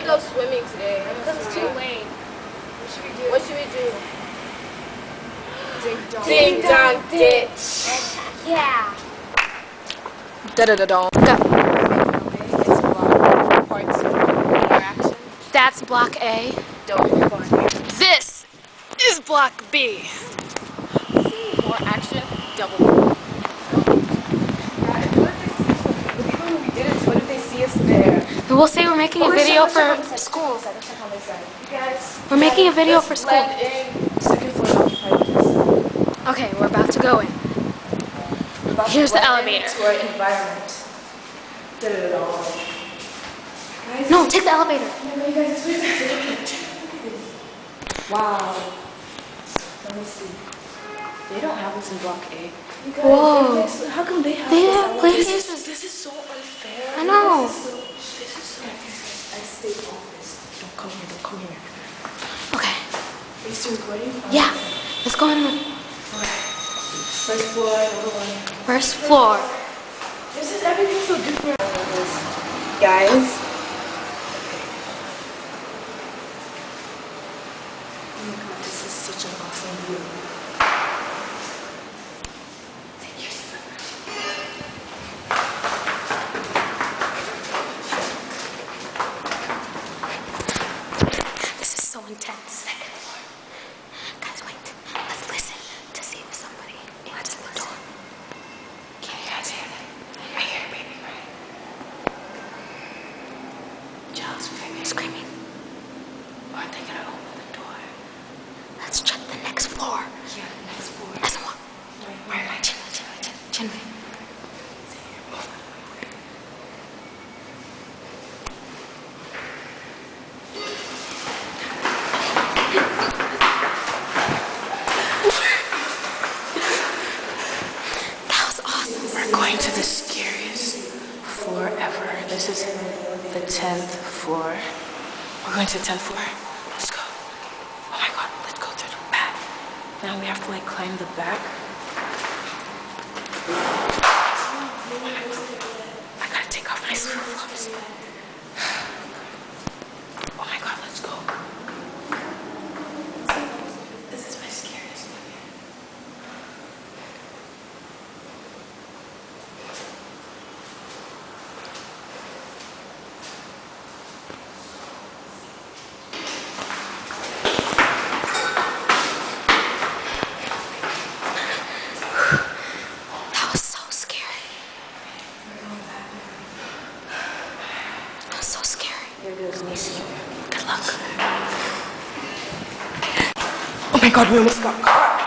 go swimming today. Because it's too late. What should we do? Ding dong ditch. Yeah. Da-da-da-dong. That's block A. This is block B. More action, double. What if they see us there? We'll say we're making a video for school. We're making a video for school. Okay, we're about to go in. Here's the elevator. To our environment. No, take the elevator. Wow. Let me see. They don't have this in block A. Whoa. How come they have They this? have places. This is so unfair. I know. This is so unfair. I stay office. Don't come here. Don't come here. Okay. Are you still recording? Yeah. Let's go in. First floor, number one. First floor. This is everything so different. Guys. Oh my god, this is such an awesome view. Take your seat. This is so intense. Second floor. Guys, wait. Let's listen to see if somebody answers the door. Can you guys hear that? I hear a baby crying. Child screaming. Screaming. Are they gonna open the door? Let's check the next floor. Yeah, next floor. Listen, what? Right. Chin. That was awesome. We're going to the scariest floor ever. This is the 10th floor. We're going to the 10th floor. Let's go. Oh my god, let's go through the back. Now we have to like climb the back. I gotta take off my flip-flops. Oh my god, let's go. This is my scariest one yet. That was so scary. That was so scary. Here goes Nisi. Good luck. Oh my god, we almost got caught.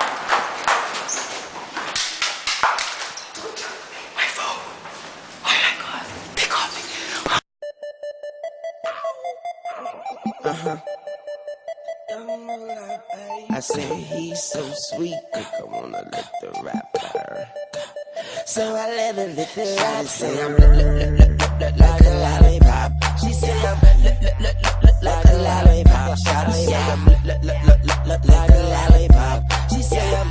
My phone. Oh my god, they caught me. I say he's so sweet, I wanna lick the rapper. So I let her lick the rapper. She say I'm like a lollipop. She say I'm like a lollipop. She say I'm like a lollipop. She say I'm